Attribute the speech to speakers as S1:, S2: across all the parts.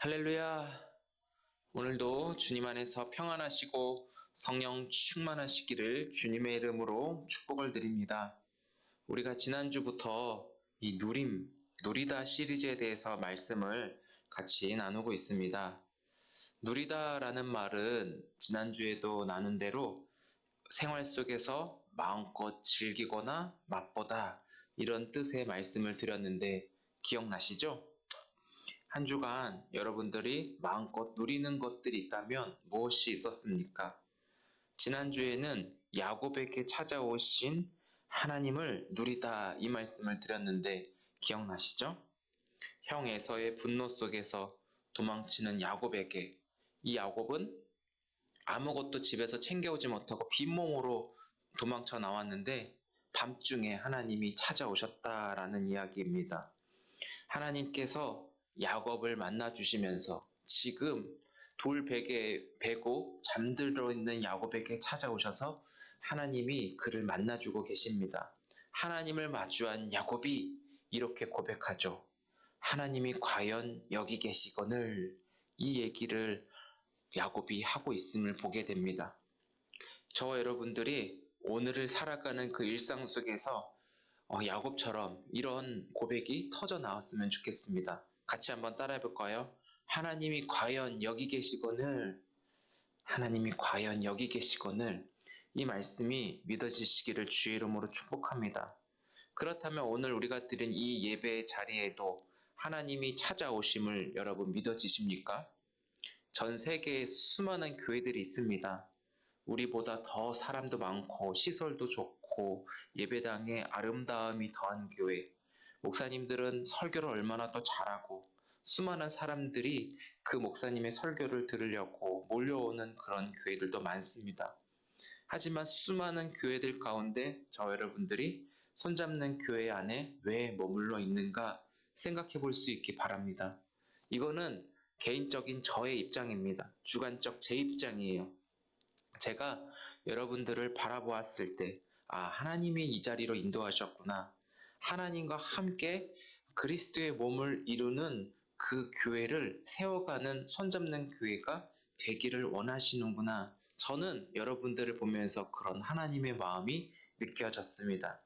S1: 할렐루야! 오늘도 주님 안에서 평안하시고 성령 충만하시기를 주님의 이름으로 축복을 드립니다. 우리가 지난주부터 이 누리다 시리즈에 대해서 말씀을 같이 나누고 있습니다. 누리다라는 말은 지난주에도 나눈 대로 생활 속에서 마음껏 즐기거나 맛보다 이런 뜻의 말씀을 드렸는데 기억나시죠? 한 주간 여러분들이 마음껏 누리는 것들이 있다면 무엇이 있었습니까? 지난주에는 야곱에게 찾아오신 하나님을 누리다 이 말씀을 드렸는데 기억나시죠? 형 에서의 분노 속에서 도망치는 야곱에게 이 야곱은 아무것도 집에서 챙겨오지 못하고 빈몸으로 도망쳐 나왔는데 밤중에 하나님이 찾아오셨다라는 이야기입니다. 하나님께서 야곱을 만나 주시면서 지금 돌베개에 베고 잠들어 있는 야곱에게 찾아오셔서 하나님이 그를 만나주고 계십니다. 하나님을 마주한 야곱이 이렇게 고백하죠. 하나님이 과연 여기 계시거늘, 이 얘기를 야곱이 하고 있음을 보게 됩니다. 저와 여러분들이 오늘을 살아가는 그 일상 속에서 야곱처럼 이런 고백이 터져 나왔으면 좋겠습니다. 같이 한번 따라해 볼까요? 하나님이 과연 여기 계시거늘, 하나님이 과연 여기 계시거늘, 이 말씀이 믿어지시기를 주의 이름으로 축복합니다. 그렇다면 오늘 우리가 드린 이 예배의 자리에도 하나님이 찾아오심을 여러분 믿어지십니까? 전 세계에 수많은 교회들이 있습니다. 우리보다 더 사람도 많고 시설도 좋고 예배당에 아름다움이 더한 교회, 목사님들은 설교를 얼마나 더 잘하고 수많은 사람들이 그 목사님의 설교를 들으려고 몰려오는 그런 교회들도 많습니다. 하지만 수많은 교회들 가운데 저 여러분들이 손잡는 교회 안에 왜 머물러 있는가 생각해 볼 수 있기 바랍니다. 이거는 개인적인 저의 입장입니다. 주관적 제 입장이에요. 제가 여러분들을 바라보았을 때, 하나님이 이 자리로 인도하셨구나. 하나님과 함께 그리스도의 몸을 이루는 그 교회를 세워가는 손잡는 교회가 되기를 원하시는구나. 저는 여러분들을 보면서 그런 하나님의 마음이 느껴졌습니다.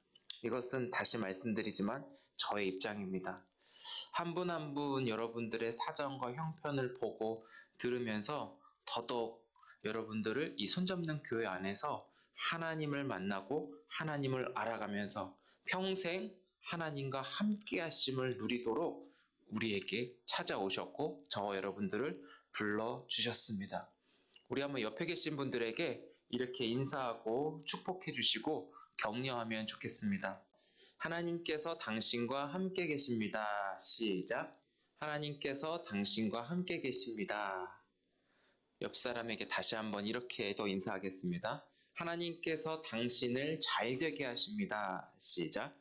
S1: 이것은 다시 말씀드리지만 저의 입장입니다. 한 분 한 분 여러분들의 사정과 형편을 보고 들으면서 더더욱 여러분들을 이 손잡는 교회 안에서 하나님을 만나고 하나님을 알아가면서 평생 하나님과 함께 하심을 누리도록 우리에게 찾아오셨고 저와 여러분들을 불러주셨습니다. 우리 한번 옆에 계신 분들에게 이렇게 인사하고 축복해 주시고 격려하면 좋겠습니다. 하나님께서 당신과 함께 계십니다. 시작. 하나님께서 당신과 함께 계십니다. 옆 사람에게 다시 한번 이렇게 또 인사하겠습니다. 하나님께서 당신을 잘되게 하십니다. 시작.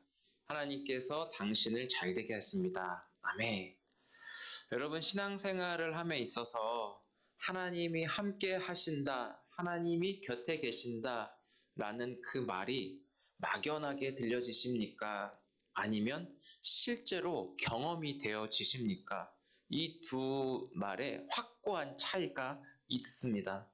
S1: 하나님께서 당신을 잘되게 하십니다. 아멘. 여러분, 신앙생활을 함에 있어서 하나님이 함께 하신다, 하나님이 곁에 계신다 라는 그 말이 막연하게 들려지십니까? 아니면 실제로 경험이 되어지십니까? 이 두 말에 확고한 차이가 있습니다.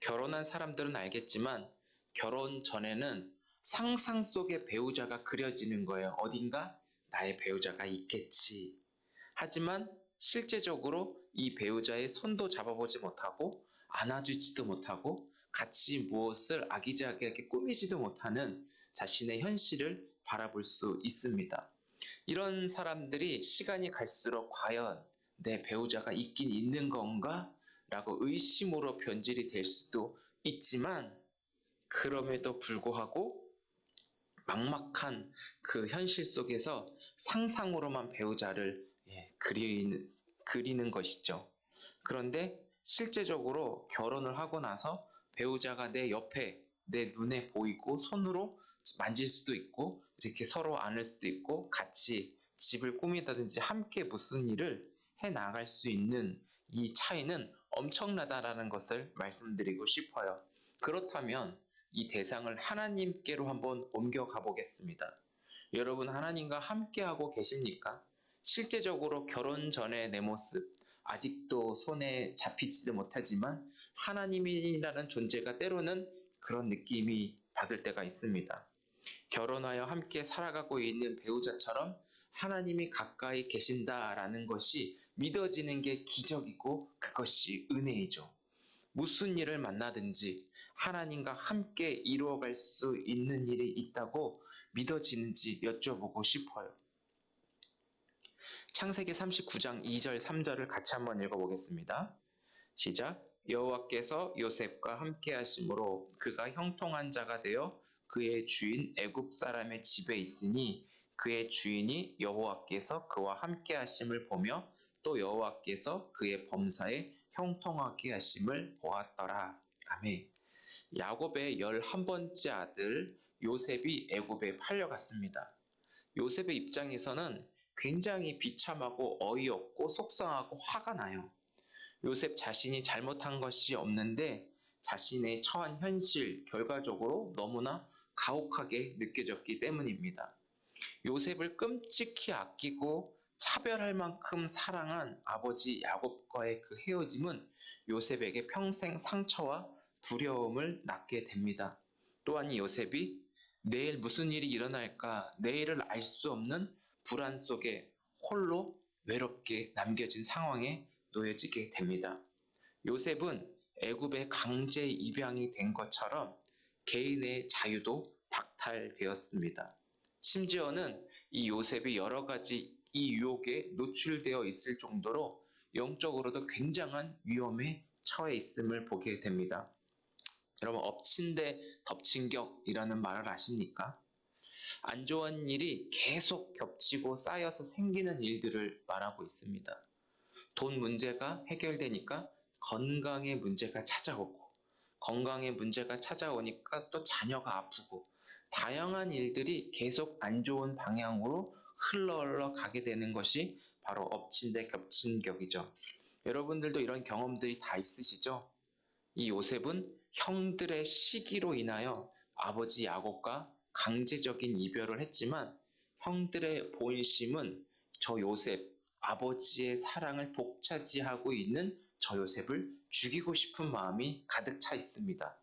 S1: 결혼한 사람들은 알겠지만 결혼 전에는 상상 속의 배우자가 그려지는 거예요. 어딘가 나의 배우자가 있겠지. 하지만 실제적으로 이 배우자의 손도 잡아보지 못하고 안아주지도 못하고 같이 무엇을 아기자기하게 꾸미지도 못하는 자신의 현실을 바라볼 수 있습니다. 이런 사람들이 시간이 갈수록 과연 내 배우자가 있긴 있는 건가? 라고 의심으로 변질이 될 수도 있지만 그럼에도 불구하고 막막한 그 현실 속에서 상상으로만 배우자를 그리는 것이죠. 그런데 실제적으로 결혼을 하고 나서 배우자가 내 옆에 내 눈에 보이고 손으로 만질 수도 있고 이렇게 서로 안을 수도 있고 같이 집을 꾸미다든지 함께 무슨 일을 해 나갈 수 있는 이 차이는 엄청나다라는 것을 말씀드리고 싶어요. 그렇다면 이 대상을 하나님께로 한번 옮겨가 보겠습니다. 여러분, 하나님과 함께하고 계십니까? 실제적으로 결혼 전의 내 모습, 아직도 손에 잡히지도 못하지만 하나님이라는 존재가 때로는 그런 느낌이 받을 때가 있습니다. 결혼하여 함께 살아가고 있는 배우자처럼 하나님이 가까이 계신다라는 것이 믿어지는 게 기적이고 그것이 은혜이죠. 무슨 일을 만나든지 하나님과 함께 이루어갈 수 있는 일이 있다고 믿어지는지 여쭤보고 싶어요. 창세기 39장 2절 3절을 같이 한번 읽어보겠습니다. 시작. 여호와께서 요셉과 함께 하심으로 그가 형통한 자가 되어 그의 주인 애굽 사람의 집에 있으니 그의 주인이 여호와께서 그와 함께 하심을 보며 또 여호와께서 그의 범사에 형통하게 하심을 보았더라. 아멘. 야곱의 11번째 아들 요셉이 애굽에 팔려갔습니다. 요셉의 입장에서는 굉장히 비참하고 어이없고 속상하고 화가 나요. 요셉 자신이 잘못한 것이 없는데 자신의 처한 현실 결과적으로 너무나 가혹하게 느껴졌기 때문입니다. 요셉을 끔찍히 아끼고 차별할 만큼 사랑한 아버지 야곱과의 그 헤어짐은 요셉에게 평생 상처와 두려움을 낳게 됩니다. 또한 이 요셉이 내일 무슨 일이 일어날까 내일을 알 수 없는 불안 속에 홀로 외롭게 남겨진 상황에 놓여지게 됩니다. 요셉은 애굽의 강제 입양이 된 것처럼 개인의 자유도 박탈되었습니다. 심지어는 이 요셉이 여러 가지 이 유혹에 노출되어 있을 정도로 영적으로도 굉장한 위험에 처해 있음을 보게 됩니다. 여러분, 엎친 데 덮친 격이라는 말을 아십니까? 안 좋은 일이 계속 겹치고 쌓여서 생기는 일들을 말하고 있습니다. 돈 문제가 해결되니까 건강의 문제가 찾아오고, 건강의 문제가 찾아오니까 또 자녀가 아프고, 다양한 일들이 계속 안 좋은 방향으로 흘러 가게 되는 것이 바로 엎친 데 겹친 격이죠. 여러분들도 이런 경험들이 다 있으시죠? 이 요셉은 형들의 시기로 인하여 아버지 야곱과 강제적인 이별을 했지만 형들의 본심은 저 요셉, 아버지의 사랑을 독차지하고 있는 저 요셉을 죽이고 싶은 마음이 가득 차 있습니다.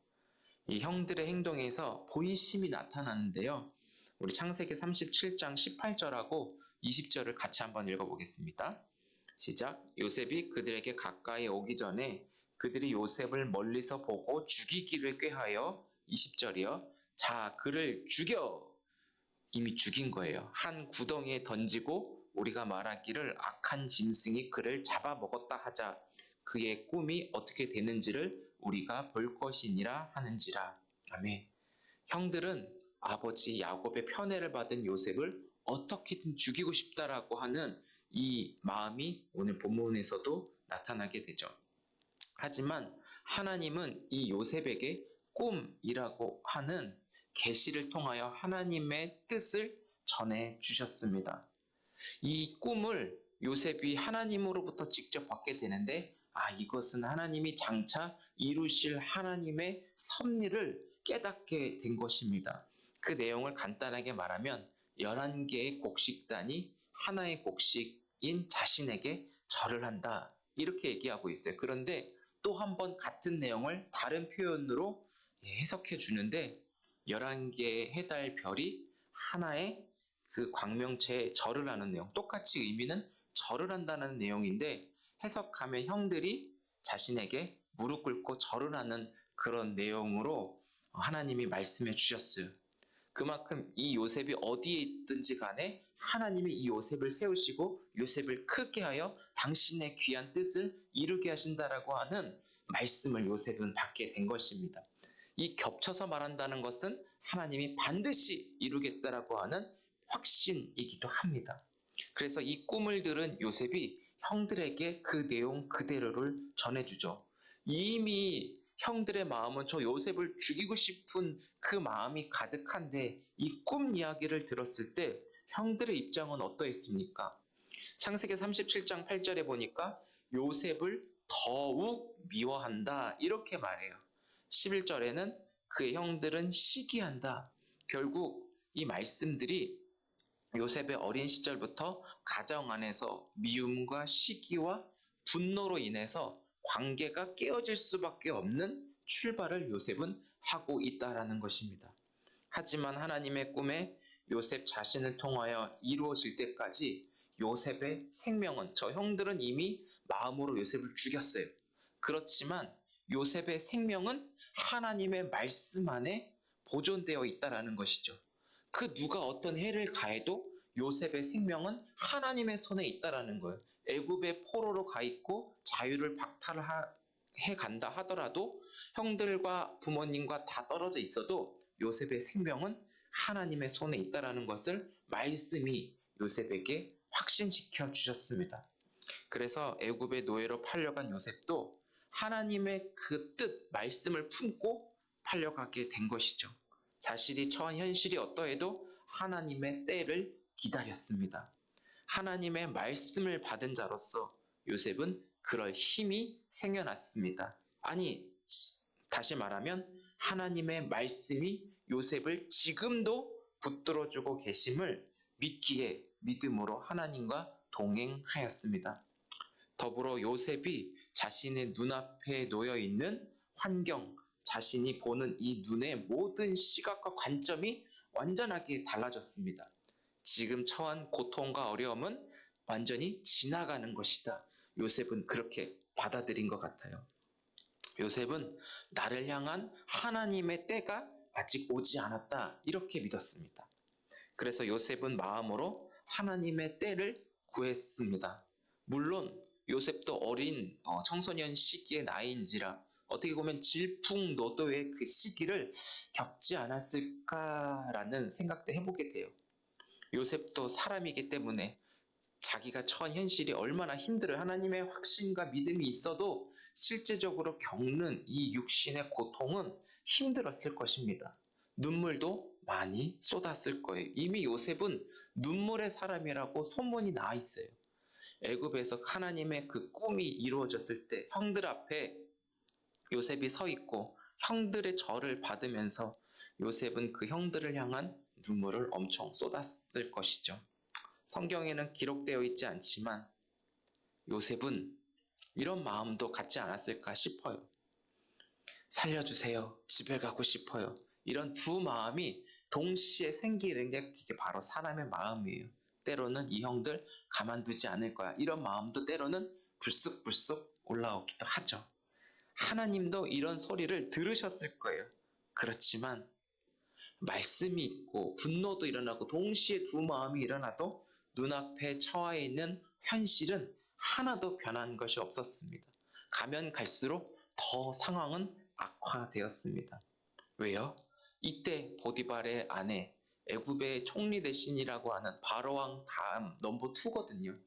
S1: 이 형들의 행동에서 본심이 나타나는데요. 우리 창세기 37장 18절하고 20절을 같이 한번 읽어보겠습니다. 시작. 요셉이 그들에게 가까이 오기 전에 그들이 요셉을 멀리서 보고 죽이기를 꾀하여 20절이요. 자, 그를 죽여! 이미 죽인 거예요. 한 구덩이에 던지고 우리가 말하기를 악한 짐승이 그를 잡아먹었다 하자. 그의 꿈이 어떻게 되는지를 우리가 볼 것이니라 하는지라. 아멘. 형들은 아버지 야곱의 편애를 받은 요셉을 어떻게든 죽이고 싶다라고 하는 이 마음이 오늘 본문에서도 나타나게 되죠. 하지만 하나님은 이 요셉에게 꿈이라고 하는 계시를 통하여 하나님의 뜻을 전해 주셨습니다. 이 꿈을 요셉이 하나님으로부터 직접 받게 되는데 이것은 하나님이 장차 이루실 하나님의 섭리를 깨닫게 된 것입니다. 그 내용을 간단하게 말하면 11개의 곡식단이 하나의 곡식인 자신에게 절을 한다. 이렇게 얘기하고 있어요. 그런데 또 한 번 같은 내용을 다른 표현으로 해석해 주는데 11개의 해달 별이 하나의 그 광명체에 절을 하는 내용, 똑같이 의미는 절을 한다는 내용인데 해석하면 형들이 자신에게 무릎 꿇고 절을 하는 그런 내용으로 하나님이 말씀해 주셨어요. 그만큼 이 요셉이 어디에 있든지 간에 하나님이 이 요셉을 세우시고 요셉을 크게 하여 당신의 귀한 뜻을 이루게 하신다라고 하는 말씀을 요셉은 받게 된 것입니다. 이 겹쳐서 말한다는 것은 하나님이 반드시 이루겠다라고 하는 확신이기도 합니다. 그래서 이 꿈을 들은 요셉이 형들에게 그 내용 그대로를 전해주죠. 이미 형들의 마음은 저 요셉을 죽이고 싶은 그 마음이 가득한데 이 꿈 이야기를 들었을 때 형들의 입장은 어떠했습니까? 창세기 37장 8절에 보니까 요셉을 더욱 미워한다 이렇게 말해요. 11절에는 그의 형들은 시기한다. 결국 이 말씀들이 요셉의 어린 시절부터 가정 안에서 미움과 시기와 분노로 인해서 관계가 깨어질 수밖에 없는 출발을 요셉은 하고 있다라는 것입니다. 하지만 하나님의 꿈에 요셉 자신을 통하여 이루어질 때까지 요셉의 생명은, 저 형들은 이미 마음으로 요셉을 죽였어요. 그렇지만 요셉의 생명은 하나님의 말씀 안에 보존되어 있다라는 것이죠. 그 누가 어떤 해를 가해도 요셉의 생명은 하나님의 손에 있다라는 거예요. 애굽의 포로로 가 있고 자유를 박탈해 간다 하더라도 형들과 부모님과 다 떨어져 있어도 요셉의 생명은 하나님의 손에 있다라는 것을 말씀이 요셉에게 확신시켜 주셨습니다. 그래서 애굽의 노예로 팔려간 요셉도 하나님의 그 뜻, 말씀을 품고 팔려가게 된 것이죠. 자신이 처한 현실이 어떠해도 하나님의 때를 기다렸습니다. 하나님의 말씀을 받은 자로서 요셉은 그럴 힘이 생겨났습니다. 아니, 다시 말하면 하나님의 말씀이 요셉을 지금도 붙들어주고 계심을 믿기에 믿음으로 하나님과 동행하였습니다. 더불어 요셉이 자신의 눈앞에 놓여 있는 환경, 자신이 보는 이 눈의 모든 시각과 관점이 완전하게 달라졌습니다. 지금 처한 고통과 어려움은 완전히 지나가는 것이다. 요셉은 그렇게 받아들인 것 같아요. 요셉은 나를 향한 하나님의 때가 아직 오지 않았다. 이렇게 믿었습니다. 그래서 요셉은 마음으로 하나님의 때를 구했습니다. 물론 요셉도 어린 청소년 시기의 나이인지라 어떻게 보면 질풍노도의 그 시기를 겪지 않았을까라는 생각도 해보게 돼요. 요셉도 사람이기 때문에 자기가 처한 현실이 얼마나 힘들어요. 하나님의 확신과 믿음이 있어도 실제적으로 겪는 이 육신의 고통은 힘들었을 것입니다. 눈물도 많이 쏟았을 거예요. 이미 요셉은 눈물의 사람이라고 소문이 나 있어요. 애굽에서 하나님의 그 꿈이 이루어졌을 때 형들 앞에 요셉이 서 있고 형들의 절을 받으면서 요셉은 그 형들을 향한 눈물을 엄청 쏟았을 것이죠. 성경에는 기록되어 있지 않지만 요셉은 이런 마음도 갖지 않았을까 싶어요. 살려주세요. 집에 가고 싶어요. 이런 두 마음이 동시에 생기는 게 이게 바로 사람의 마음이에요. 때로는 이 형들 가만두지 않을 거야. 이런 마음도 때로는 불쑥불쑥 올라오기도 하죠. 하나님도 이런 소리를 들으셨을 거예요. 그렇지만 말씀이 있고 분노도 일어나고 동시에 두 마음이 일어나도 눈앞에 처해 있는 현실은 하나도 변한 것이 없었습니다. 가면 갈수록 더 상황은 악화되었습니다. 왜요? 이때 보디발의 아내, 애굽의 총리 대신이라고 하는 바로왕 다음 넘버 2거든요.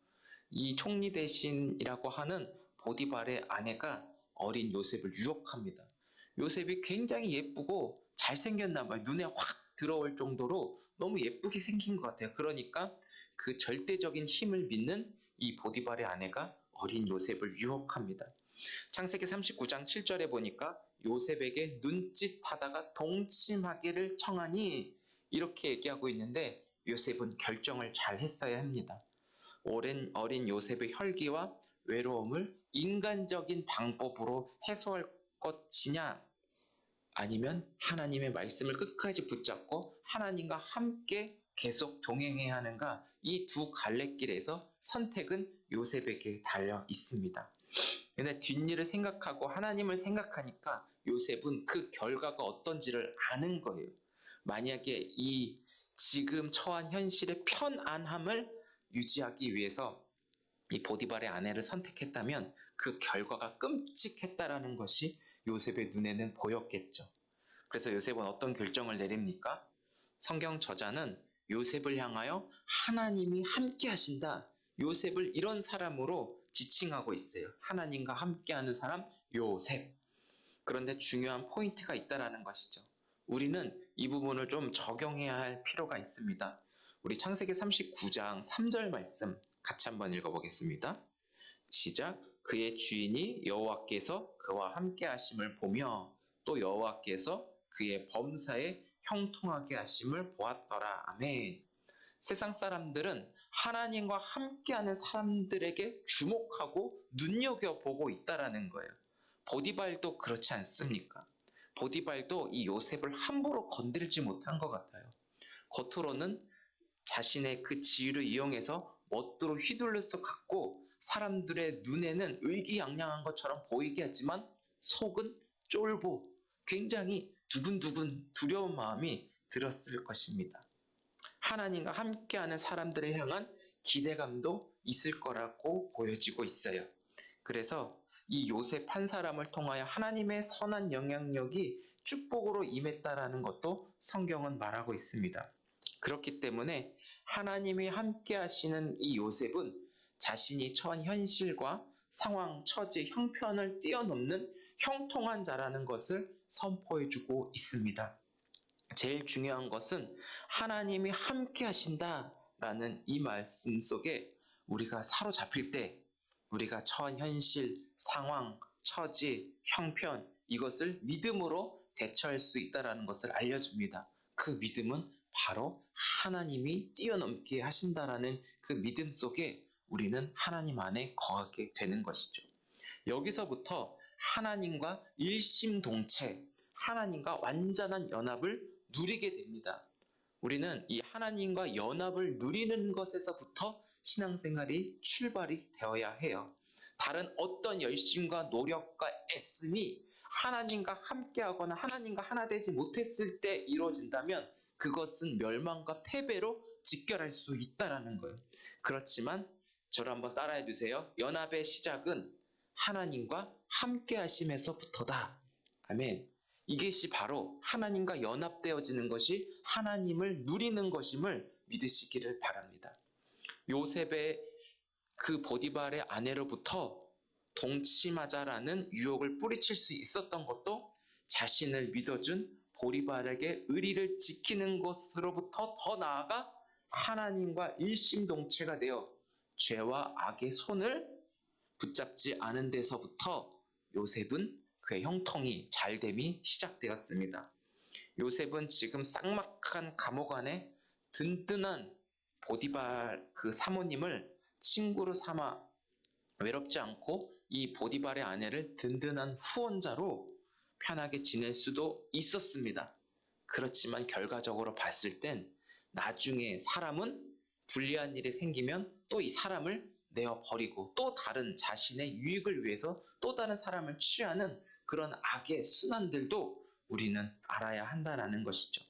S1: 이 총리 대신이라고 하는 보디발의 아내가 어린 요셉을 유혹합니다. 요셉이 굉장히 예쁘고 잘생겼나 봐요. 눈에 확 들어올 정도로 너무 예쁘게 생긴 것 같아요. 그러니까 그 절대적인 힘을 믿는 이 보디발의 아내가 어린 요셉을 유혹합니다. 창세기 39장 7절에 보니까 요셉에게 눈짓하다가 동침하기를 청하니 이렇게 얘기하고 있는데 요셉은 결정을 잘 했어야 합니다. 오랜 어린 요셉의 혈기와 외로움을 인간적인 방법으로 해소할 것이냐 아니면 하나님의 말씀을 끝까지 붙잡고 하나님과 함께 계속 동행해야 하는가 이 두 갈래길에서 선택은 요셉에게 달려 있습니다. 근데 뒷일을 생각하고 하나님을 생각하니까 요셉은 그 결과가 어떤지를 아는 거예요. 만약에 이 지금 처한 현실의 편안함을 유지하기 위해서 이 보디발의 아내를 선택했다면 그 결과가 끔찍했다라는 것이 요셉의 눈에는 보였겠죠. 그래서 요셉은 어떤 결정을 내립니까? 성경 저자는 요셉을 향하여 하나님이 함께 하신다. 요셉을 이런 사람으로 지칭하고 있어요. 하나님과 함께하는 사람 요셉. 그런데 중요한 포인트가 있다는 것이죠. 우리는 이 부분을 좀 적용해야 할 필요가 있습니다. 우리 창세기 39장 3절 말씀 같이 한번 읽어보겠습니다. 시작. 그의 주인이 여호와께서 그와 함께 하심을 보며 또 여호와께서 그의 범사에 형통하게 하심을 보았더라. 아멘. 세상 사람들은 하나님과 함께하는 사람들에게 주목하고 눈여겨보고 있다라는 거예요. 보디발도 그렇지 않습니까? 보디발도 이 요셉을 함부로 건드리지 못한 것 같아요. 겉으로는 자신의 그 지위를 이용해서 멋대로 휘둘려서 갖고 사람들의 눈에는 의기양양한 것처럼 보이게 하지만 속은 쫄보, 굉장히 두근두근 두려운 마음이 들었을 것입니다. 하나님과 함께하는 사람들을 향한 기대감도 있을 거라고 보여지고 있어요. 그래서 이 요셉 한 사람을 통하여 하나님의 선한 영향력이 축복으로 임했다라는 것도 성경은 말하고 있습니다. 그렇기 때문에 하나님이 함께 하시는 이 요셉은 자신이 처한 현실과 상황, 처지, 형편을 뛰어넘는 형통한 자라는 것을 선포해주고 있습니다. 제일 중요한 것은 하나님이 함께 하신다라는 이 말씀 속에 우리가 사로잡힐 때 우리가 처한 현실, 상황, 처지, 형편 이것을 믿음으로 대처할 수 있다는 것을 알려줍니다. 그 믿음은 바로 하나님이 뛰어넘게 하신다라는 그 믿음 속에 우리는 하나님 안에 거하게 되는 것이죠. 여기서부터 하나님과 일심동체, 하나님과 완전한 연합을 누리게 됩니다. 우리는 이 하나님과 연합을 누리는 것에서부터 신앙생활이 출발이 되어야 해요. 다른 어떤 열심과 노력과 애씀이 하나님과 함께하거나 하나님과 하나 되지 못했을 때 이루어진다면 그것은 멸망과 패배로 직결할 수 있다는 거예요. 그렇지만 저를 한번 따라해 주세요. 연합의 시작은 하나님과 함께 하심에서부터다. 아멘. 이것이 바로 하나님과 연합되어지는 것이 하나님을 누리는 것임을 믿으시기를 바랍니다. 요셉의 그 보디발의 아내로부터 동침하자라는 유혹을 뿌리칠 수 있었던 것도 자신을 믿어준 보디발에게 의리를 지키는 것으로부터 더 나아가 하나님과 일심동체가 되어 죄와 악의 손을 붙잡지 않은 데서부터 요셉은 그의 형통이 잘됨이 시작되었습니다. 요셉은 지금 쌍막한 감옥 안에 든든한 보디발 그 사모님을 친구로 삼아 외롭지 않고 이 보디발의 아내를 든든한 후원자로 편하게 지낼 수도 있었습니다. 그렇지만 결과적으로 봤을 땐 나중에 사람은 불리한 일이 생기면 또 이 사람을 내어버리고 또 다른 자신의 유익을 위해서 또 다른 사람을 취하는 그런 악의 순환들도 우리는 알아야 한다는 것이죠.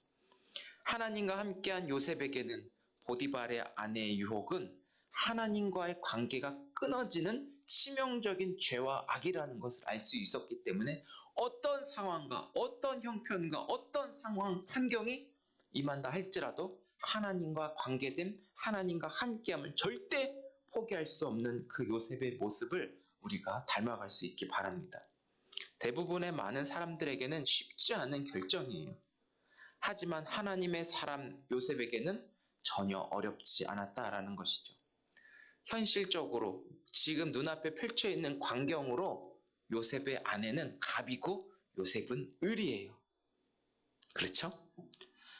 S1: 하나님과 함께한 요셉에게는 보디발의 아내의 유혹은 하나님과의 관계가 끊어지는 치명적인 죄와 악이라는 것을 알 수 있었기 때문에 어떤 상황과 어떤 형편과 어떤 상황, 환경이 임한다 할지라도 하나님과 관계된 하나님과 함께함을 절대 포기할 수 없는 그 요셉의 모습을 우리가 닮아갈 수 있기 바랍니다. 대부분의 많은 사람들에게는 쉽지 않은 결정이에요. 하지만 하나님의 사람 요셉에게는 전혀 어렵지 않았다라는 것이죠. 현실적으로 지금 눈앞에 펼쳐 있는 광경으로 요셉의 아내는 갑이고 요셉은 을이에요. 그렇죠?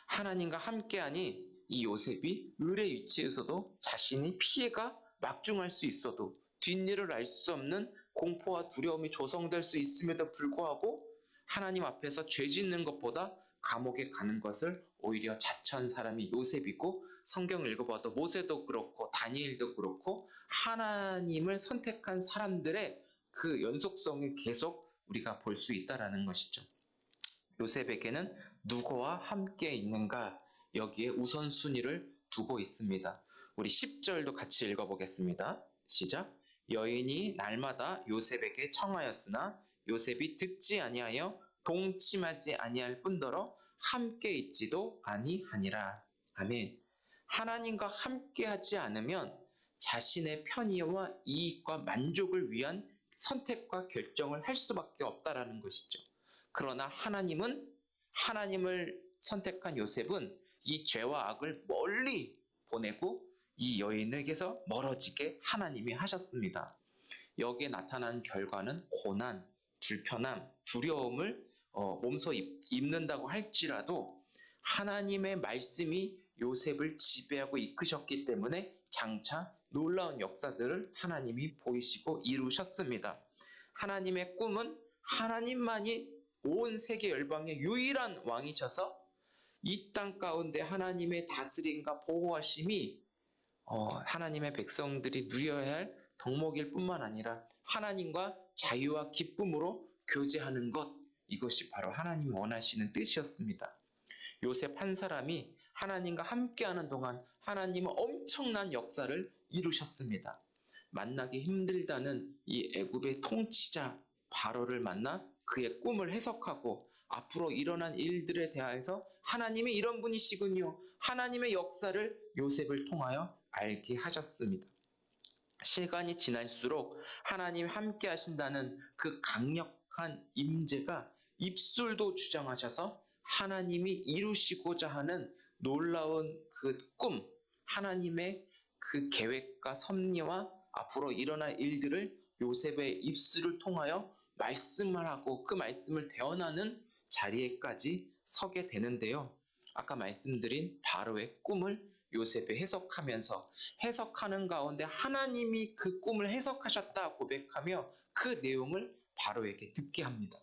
S1: 하나님과 함께하니 이 요셉이 을의 위치에서도 자신이 피해가 막중할 수 있어도 뒷일을 알 수 없는 공포와 두려움이 조성될 수 있음에도 불구하고 하나님 앞에서 죄 짓는 것보다 감옥에 가는 것을 오히려 자처한 사람이 요셉이고 성경을 읽어봐도 모세도 그렇고 다니엘도 그렇고 하나님을 선택한 사람들의 그 연속성을 계속 우리가 볼 수 있다는 것이죠. 요셉에게는 누구와 함께 있는가 여기에 우선순위를 두고 있습니다. 우리 10절도 같이 읽어보겠습니다. 시작. 여인이 날마다 요셉에게 청하였으나 요셉이 듣지 아니하여 동침하지 아니할 뿐더러 함께 있지도 아니하니라. 아멘. 하나님과 함께 하지 않으면 자신의 편의와 이익과 만족을 위한 선택과 결정을 할 수밖에 없다라는 것이죠. 그러나 하나님을 선택한 요셉은 이 죄와 악을 멀리 보내고 이 여인에게서 멀어지게 하나님이 하셨습니다. 여기에 나타난 결과는 고난, 불편함, 두려움을 몸소 입는다고 할지라도 하나님의 말씀이 요셉을 지배하고 이끄셨기 때문에 장차 놀라운 역사들을 하나님이 보이시고 이루셨습니다. 하나님의 꿈은 하나님만이 온 세계 열방의 유일한 왕이셔서 이 땅 가운데 하나님의 다스림과 보호하심이 하나님의 백성들이 누려야 할 덕목일 뿐만 아니라 하나님과 자유와 기쁨으로 교제하는 것, 이것이 바로 하나님이 원하시는 뜻이었습니다. 요셉 한 사람이 하나님과 함께하는 동안 하나님은 엄청난 역사를 이루셨습니다. 만나기 힘들다는 이 애굽의 통치자 바로를 만나 그의 꿈을 해석하고 앞으로 일어난 일들에 대하여서 하나님이 이런 분이시군요. 하나님의 역사를 요셉을 통하여 알게 하셨습니다. 시간이 지날수록 하나님이 함께 하신다는 그 강력한 임재가 입술도 주장하셔서 하나님이 이루시고자 하는 놀라운 그 꿈, 하나님의 그 계획과 섭리와 앞으로 일어날 일들을 요셉의 입술을 통하여 말씀을 하고 그 말씀을 대언하는 자리에까지 서게 되는데요. 아까 말씀드린 바로의 꿈을 요셉이 해석하면서 해석하는 가운데 하나님이 그 꿈을 해석하셨다 고백하며 그 내용을 바로에게 듣게 합니다.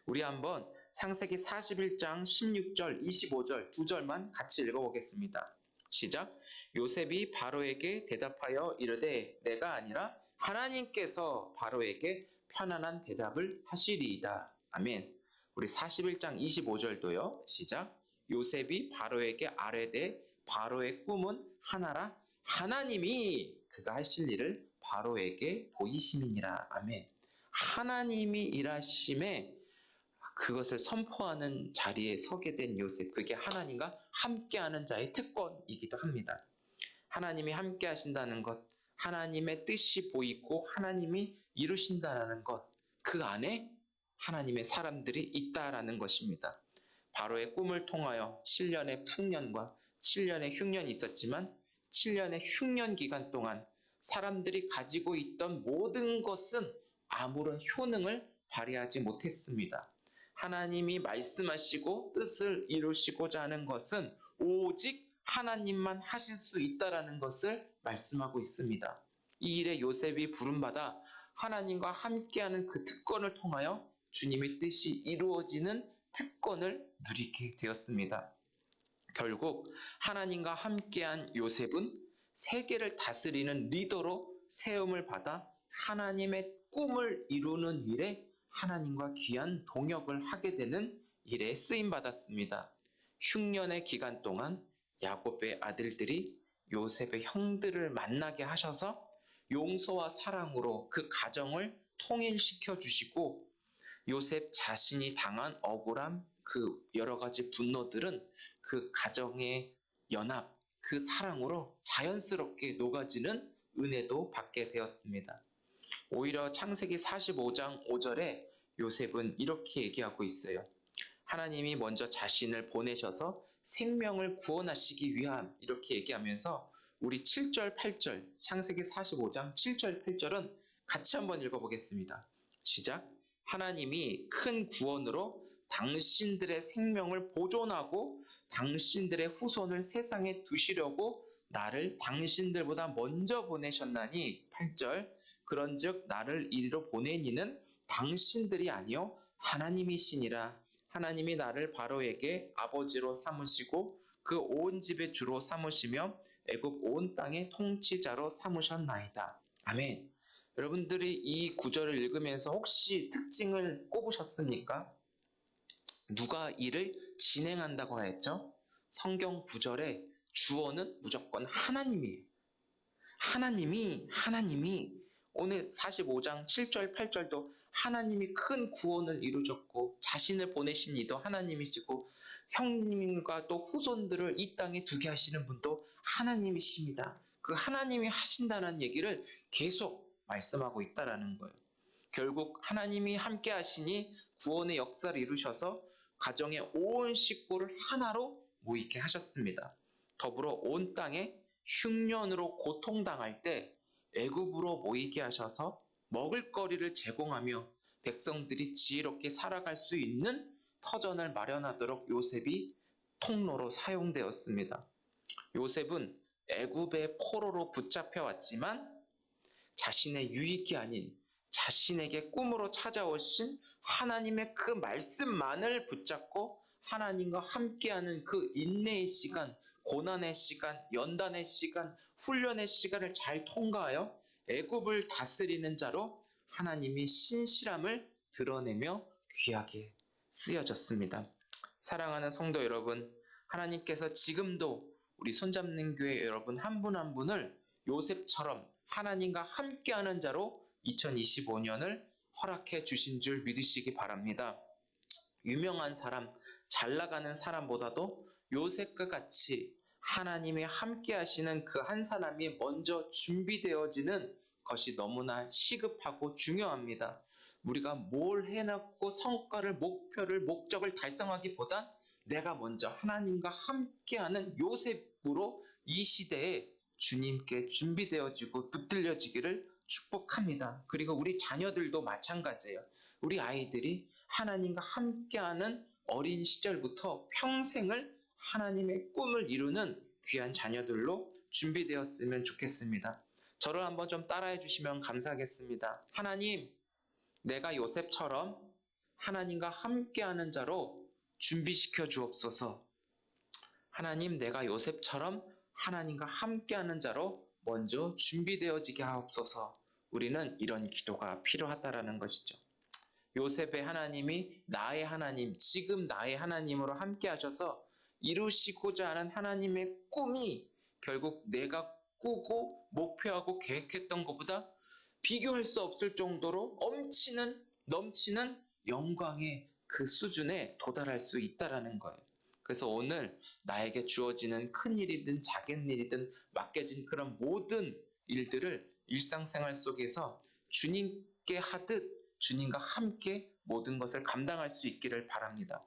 S1: 우리 한번 창세기 41장 16절, 25절 두 절만 같이 읽어보겠습니다. 시작. 요셉이 바로에게 대답하여 이르되 내가 아니라 하나님께서 바로에게 편안한 대답을 하시리이다. 아멘. 우리 41장 25절도요. 시작. 요셉이 바로에게 아뢰되 바로의 꿈은 하나라 하나님이 그가 하실 일을 바로에게 보이심이니라. 아멘. 하나님이 일하심에 그것을 선포하는 자리에 서게 된 요셉, 그게 하나님과 함께하는 자의 특권이기도 합니다. 하나님이 함께 하신다는 것, 하나님의 뜻이 보이고 하나님이 이루신다는 것, 그 안에 하나님의 사람들이 있다라는 것입니다. 바로의 꿈을 통하여 7년의 풍년과 7년의 흉년이 있었지만 7년의 흉년 기간 동안 사람들이 가지고 있던 모든 것은 아무런 효능을 발휘하지 못했습니다. 하나님이 말씀하시고 뜻을 이루시고자 하는 것은 오직 하나님만 하실 수 있다라는 것을 말씀하고 있습니다. 이 일에 요셉이 부름받아 하나님과 함께하는 그 특권을 통하여 주님의 뜻이 이루어지는 특권을 누리게 되었습니다. 결국 하나님과 함께한 요셉은 세계를 다스리는 리더로 세움을 받아 하나님의 꿈을 이루는 일에 하나님과 귀한 동역을 하게 되는 일에 쓰임받았습니다. 흉년의 기간 동안 야곱의 아들들이 요셉의 형들을 만나게 하셔서 용서와 사랑으로 그 가정을 통일시켜 주시고 요셉 자신이 당한 억울함, 그 여러 가지 분노들은 그 가정의 연합, 그 사랑으로 자연스럽게 녹아지는 은혜도 받게 되었습니다. 오히려 창세기 45장 5절에 요셉은 이렇게 얘기하고 있어요. 하나님이 먼저 자신을 보내셔서 생명을 구원하시기 위함, 이렇게 얘기하면서 우리 7절, 8절, 창세기 45장 7절, 8절은 같이 한번 읽어보겠습니다. 시작. 하나님이 큰 구원으로 당신들의 생명을 보존하고 당신들의 후손을 세상에 두시려고 나를 당신들보다 먼저 보내셨나니. 8절. 그런즉 나를 이리로 보내니는 당신들이 아니요 하나님이시니라. 하나님이 나를 바로에게 아버지로 삼으시고 그 온 집의 주로 삼으시며 애굽 온 땅의 통치자로 삼으셨나이다. 아멘. 여러분들이 이 구절을 읽으면서 혹시 특징을 꼽으셨습니까? 누가 일을 진행한다고 했죠? 성경 구절의 주어는 무조건 하나님이에요. 하나님이 오늘 45장 7절 8절도 하나님이 큰 구원을 이루셨고 자신을 보내신 이도 하나님이시고 형님과 또 후손들을 이 땅에 두게 하시는 분도 하나님이십니다. 그 하나님이 하신다는 얘기를 계속 말씀하고 있다라는 거예요. 결국 하나님이 함께 하시니 구원의 역사를 이루셔서 가정의 온 식구를 하나로 모이게 하셨습니다. 더불어 온 땅에 흉년으로 고통당할 때 애굽으로 모이게 하셔서 먹을거리를 제공하며 백성들이 지혜롭게 살아갈 수 있는 터전을 마련하도록 요셉이 통로로 사용되었습니다. 요셉은 애굽의 포로로 붙잡혀 왔지만 자신의 유익이 아닌 자신에게 꿈으로 찾아오신 하나님의 그 말씀만을 붙잡고 하나님과 함께하는 그 인내의 시간, 고난의 시간, 연단의 시간, 훈련의 시간을 잘 통과하여 애굽을 다스리는 자로 하나님이 신실함을 드러내며 귀하게 쓰여졌습니다. 사랑하는 성도 여러분, 하나님께서 지금도 우리 손잡는 교회 여러분 한 분 한 분을 요셉처럼 하나님과 함께하는 자로 2025년을 허락해 주신 줄 믿으시기 바랍니다. 유명한 사람, 잘 나가는 사람보다도 요셉과 같이 하나님이 함께 하시는 그 한 사람이 먼저 준비되어지는 것이 너무나 시급하고 중요합니다. 우리가 뭘 해놨고 성과를, 목표를, 목적을 달성하기보단 내가 먼저 하나님과 함께하는 요셉으로 이 시대에 주님께 준비되어지고 붙들려지기를 축복합니다. 그리고 우리 자녀들도 마찬가지예요. 우리 아이들이 하나님과 함께하는 어린 시절부터 평생을 하나님의 꿈을 이루는 귀한 자녀들로 준비되었으면 좋겠습니다. 저를 한번 좀 따라해 주시면 감사하겠습니다. 하나님, 내가 요셉처럼 하나님과 함께하는 자로 준비시켜 주옵소서. 하나님, 내가 요셉처럼 하나님과 함께하는 자로 먼저 준비되어지게 하옵소서. 우리는 이런 기도가 필요하다라는 것이죠. 요셉의 하나님이 나의 하나님, 지금 나의 하나님으로 함께 하셔서 이루시고자 하는 하나님의 꿈이 결국 내가 꾸고 목표하고 계획했던 것보다 비교할 수 없을 정도로 넘치는 영광의 그 수준에 도달할 수 있다라는 거예요. 그래서 오늘 나에게 주어지는 큰 일이든 작은 일이든 맡겨진 그런 모든 일들을 일상생활 속에서 주님께 하듯 주님과 함께 모든 것을 감당할 수 있기를 바랍니다.